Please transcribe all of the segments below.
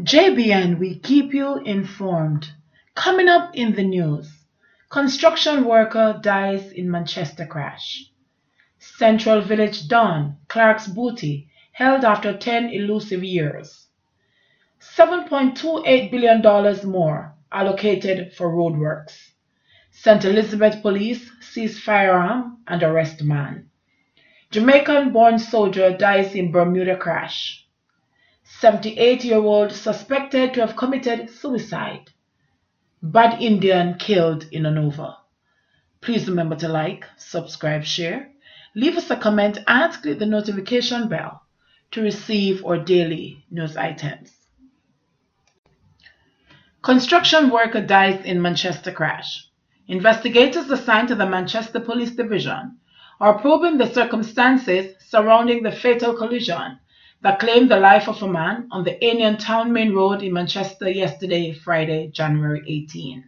JBN, we keep you informed. Coming up in the news, construction worker dies in Manchester crash. Central Village Don, Clark's booty, held after 10 elusive years. $7.28 billion more allocated for roadworks. St. Elizabeth Police seize firearm and arrest man. Jamaican-born soldier dies in Bermuda crash. 78-year-old suspected to have committed suicide. Bad Indian killed in Anova. Please remember to like, subscribe, share. Leave us a comment and click the notification bell to receive our daily news items. Construction worker dies in Manchester crash. Investigators assigned to the Manchester Police Division are probing the circumstances surrounding the fatal collision that claimed the life of a man on the Anion Town Main Road in Manchester yesterday, Friday, January 18.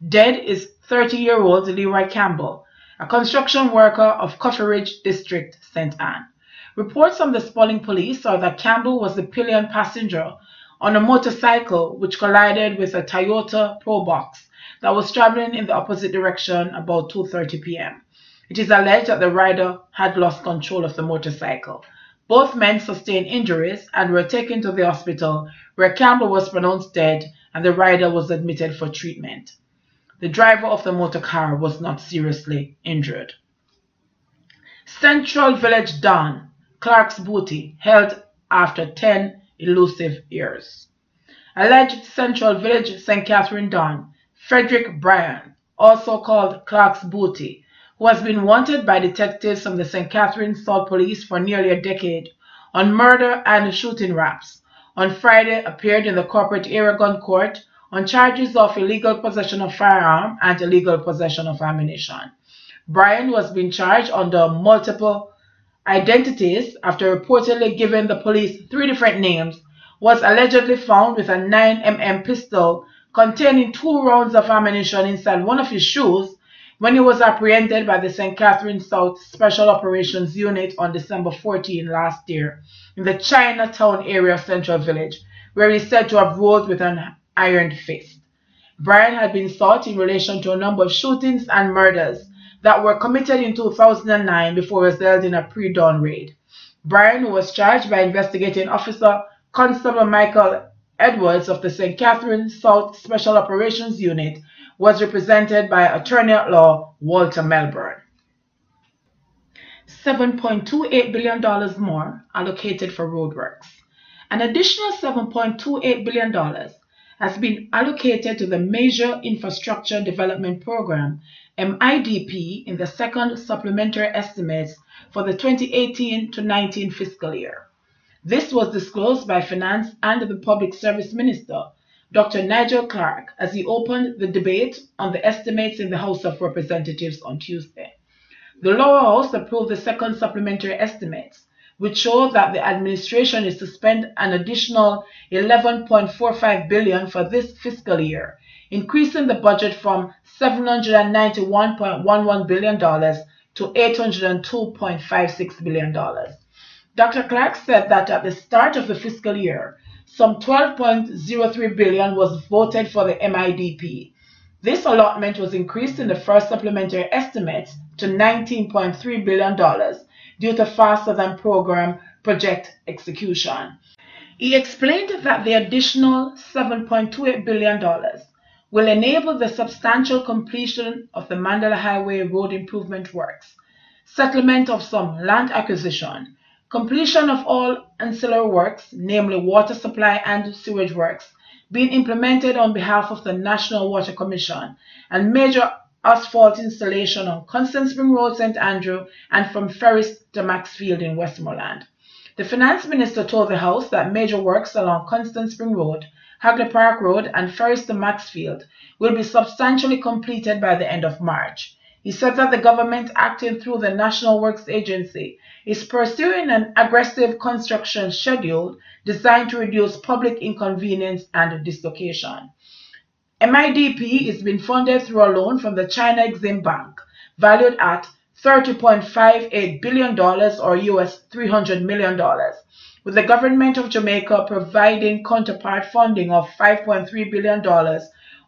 Dead is 30-year-old LEROY Campbell, a construction worker of Coffee Ridge District, St. Anne. Reports from the Spalding Police are that Campbell was the pillion passenger on a motorcycle which collided with a Toyota Probox that was traveling in the opposite direction about 2:30 p.m. It is alleged that the rider had lost control of the motorcycle. Both men sustained injuries and were taken to the hospital, where Campbell was pronounced dead and the rider was admitted for treatment. The driver of the motor car was not seriously injured. Central Village Don, Clark's booty, held after 10 elusive years. Alleged Central Village St. Catherine Don, Frederick Bryan, also called Clark's booty, who has been wanted by detectives from the St. Catherine Salt Police for nearly a decade on murder and shooting raps, on Friday appeared in the corporate area gun court on charges of illegal possession of firearm and illegal possession of ammunition. Bryan was being charged under multiple identities after reportedly giving the police 3 different names, was allegedly found with a 9mm pistol containing 2 rounds of ammunition inside one of his shoes when he was apprehended by the St. Catherine South Special Operations Unit on December 14 last year in the Chinatown area of Central Village, where he is said to have ruled with an iron fist. Bryan had been sought in relation to a number of shootings and murders that were committed in 2009 before he was held in a pre-dawn raid. Bryan, who was charged by investigating officer Constable Michael Edwards of the St. Catherine South Special Operations Unit, was represented by attorney-at-law Walter Melbourne. $7.28 billion more allocated for roadworks. An additional $7.28 billion has been allocated to the Major Infrastructure Development Program, MIDP, in the second supplementary estimates for the 2018-19 fiscal year. This was disclosed by Finance and the Public Service Minister, Dr. Nigel Clark, as he opened the debate on the estimates in the House of Representatives on Tuesday. The lower house approved the second supplementary estimates, which show that the administration is to spend an additional $11.45 billion for this fiscal year, increasing the budget from $791.11 billion to $802.56 billion. Dr. Clark said that at the start of the fiscal year, some $12.03 billion was voted for the MIDP. This allotment was increased in the first supplementary estimates to $19.3 billion due to faster than program project execution. He explained that the additional $7.28 billion will enable the substantial completion of the Mandela Highway road improvement works, settlement of some land acquisition, completion of all ancillary works, namely water supply and sewage works, being implemented on behalf of the National Water Commission, and major asphalt installation on Constant Spring Road, St. Andrew, and from Ferris to Maxfield in Westmoreland. The Finance Minister told the House that major works along Constant Spring Road, Hagley Park Road, and Ferris to Maxfield will be substantially completed by the end of March. He said that the government, acting through the National Works Agency, is pursuing an aggressive construction schedule designed to reduce public inconvenience and dislocation. MIDP is being funded through a loan from the China Exim Bank, valued at $30.58 billion or US $300 million, with the government of Jamaica providing counterpart funding of $5.3 billion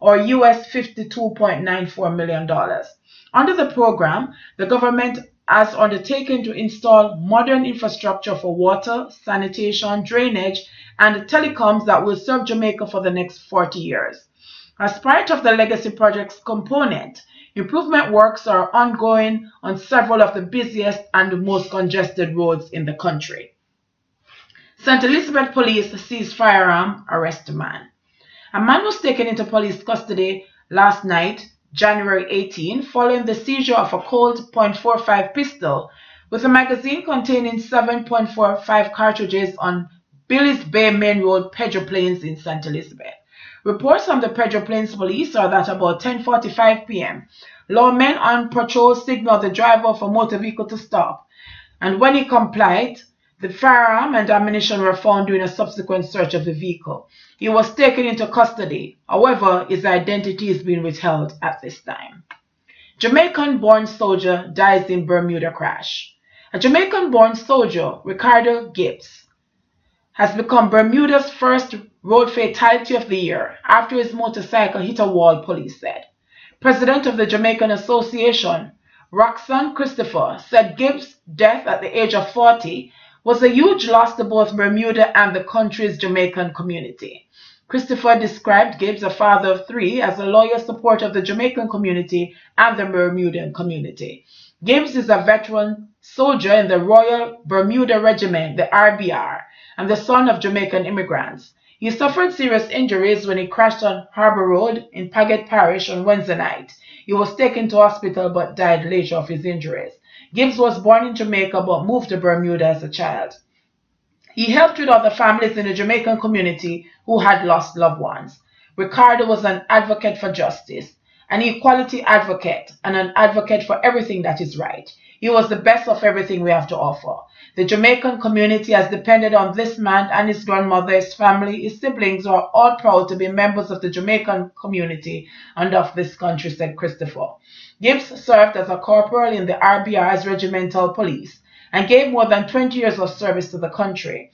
or US $52.94 million. Under the program, the government has undertaken to install modern infrastructure for water, sanitation, drainage, and telecoms that will serve Jamaica for the next 40 years. As part of the legacy projects component, improvement works are ongoing on several of the busiest and most congested roads in the country. St. Elizabeth Police seized firearm, arrest a man. A man was taken into police custody last night, January 18, following the seizure of a Colt .45 pistol with a magazine containing 7.45 cartridges on Billy's Bay Main Road, Pedro Plains in St. Elizabeth. Reports from the Pedro Plains police are that about 10:45 p.m., lawmen on patrol signaled the driver of a motor vehicle to stop, and when he complied, the firearm and ammunition were found during a subsequent search of the vehicle. He was taken into custody. However, his identity is being withheld at this time. Jamaican-born soldier dies in Bermuda crash. A Jamaican-born soldier, RICARDO GIBBS, has become Bermuda's first road fatality of the year after his motorcycle hit a wall, police said. President of the Jamaican Association, Roxanne Christopher, said Gibbs' death at the age of 40 was a huge loss to both Bermuda and the country's Jamaican community. Christopher described Gibbs, a father of 3, as a loyal supporter of the Jamaican community and the Bermudan community. Gibbs is a veteran soldier in the Royal Bermuda Regiment, the RBR, and the son of Jamaican immigrants. He suffered serious injuries when he crashed on Harbour Road in Paget Parish on Wednesday night. He was taken to hospital but died later of his injuries. Gibbs was born in Jamaica but moved to Bermuda as a child. He helped with other families in the Jamaican community who had lost loved ones. RICARDO was an advocate for justice, an equality advocate, and an advocate for everything that is right. He was the best of everything we have to offer. The Jamaican community has depended on this man and his grandmother, his family, his siblings, who are all proud to be members of the Jamaican community and of this country, said Christopher. Gibbs served as a corporal in the RBR's regimental police and gave more than 20 years of service to the country.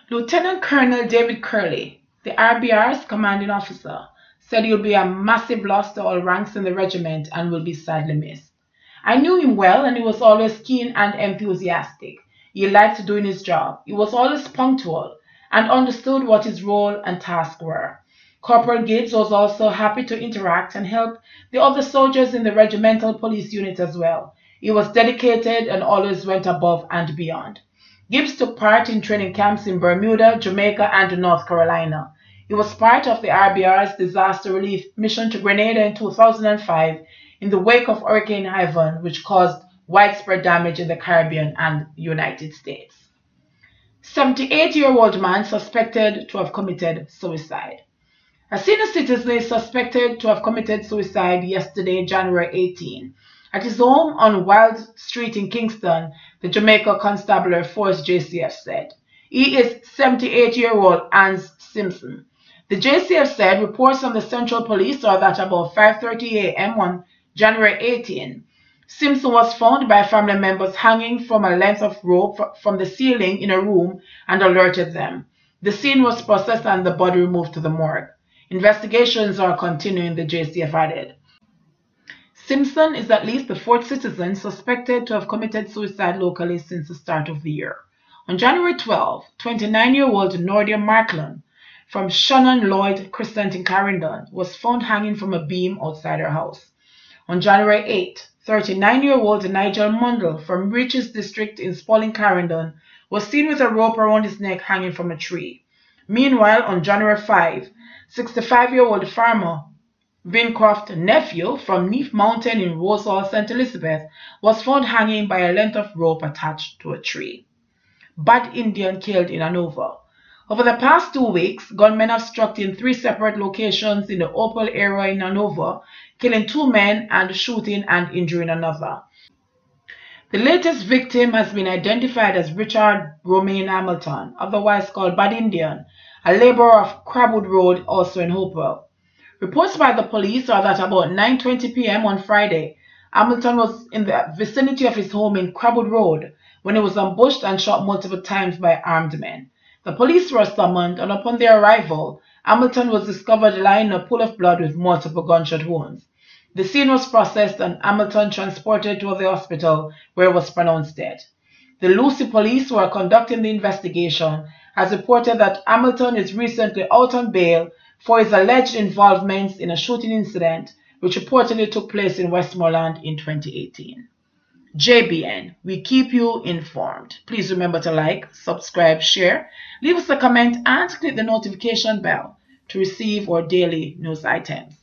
Lieutenant Colonel David Curley, the RBR's commanding officer, said he will be a massive loss to all ranks in the regiment and will be sadly missed. I knew him well, and he was always keen and enthusiastic. He liked doing his job. He was always punctual and understood what his role and task were. Corporal Gibbs was also happy to interact and help the other soldiers in the regimental police unit as well. He was dedicated and always went above and beyond. Gibbs took part in training camps in Bermuda, Jamaica, and North Carolina. He was part of the RBR's disaster relief mission to Grenada in 2005 in the wake of Hurricane Ivan, which caused widespread damage in the Caribbean and United States. 78-year-old man suspected to have committed suicide. A senior citizen is suspected to have committed suicide yesterday, January 18, at his home on Wild Street in Kingston, the Jamaica Constabulary Force JCF said. He is 78-year-old Hans Simpson. The JCF said reports from the Central Police are that about 5:30 a.m. on January 18, Simpson was found by family members hanging from a length of rope from the ceiling in a room and alerted them. The scene was processed and the body removed to the morgue. Investigations are continuing, the JCF added. Simpson is at least the 4th citizen suspected to have committed suicide locally since the start of the year. On January 12, 29-year-old Nordia Markland from Shannon Lloyd Crescent in Clarendon was found hanging from a beam outside her house. On January 8, 39-year-old Nigel Mundell from Reaches District in Spalding, Clarendon was seen with a rope around his neck hanging from a tree. Meanwhile, on January 5, 65-year-old farmer Vincroft Nephew from Neath Mountain in Rosehall, St. Elizabeth, was found hanging by a length of rope attached to a tree. Bad Indian killed in Hanover. Over the past 2 weeks, gunmen have struck in 3 separate locations in the Opal area in Hanover, killing 2 men and shooting and injuring another. The latest victim has been identified as Richard Romaine Hamilton, otherwise called Bad Indian, a laborer of Crabwood Road, also in Hopewell. Reports by the police are that about 9:20 p.m. on Friday, Hamilton was in the vicinity of his home in Crabwood Road when he was ambushed and shot multiple times by armed men. The police were summoned, and upon their arrival, Hamilton was discovered lying in a pool of blood with multiple gunshot wounds. The scene was processed and Hamilton transported to the hospital where he was pronounced dead. The Lucy police who are conducting the investigation has reported that Hamilton is recently out on bail for his alleged involvement in a shooting incident which reportedly took place in Westmoreland in 2018. JBN, we keep you informed. Please remember to like, subscribe, share, leave us a comment, and click the notification bell to receive our daily news items.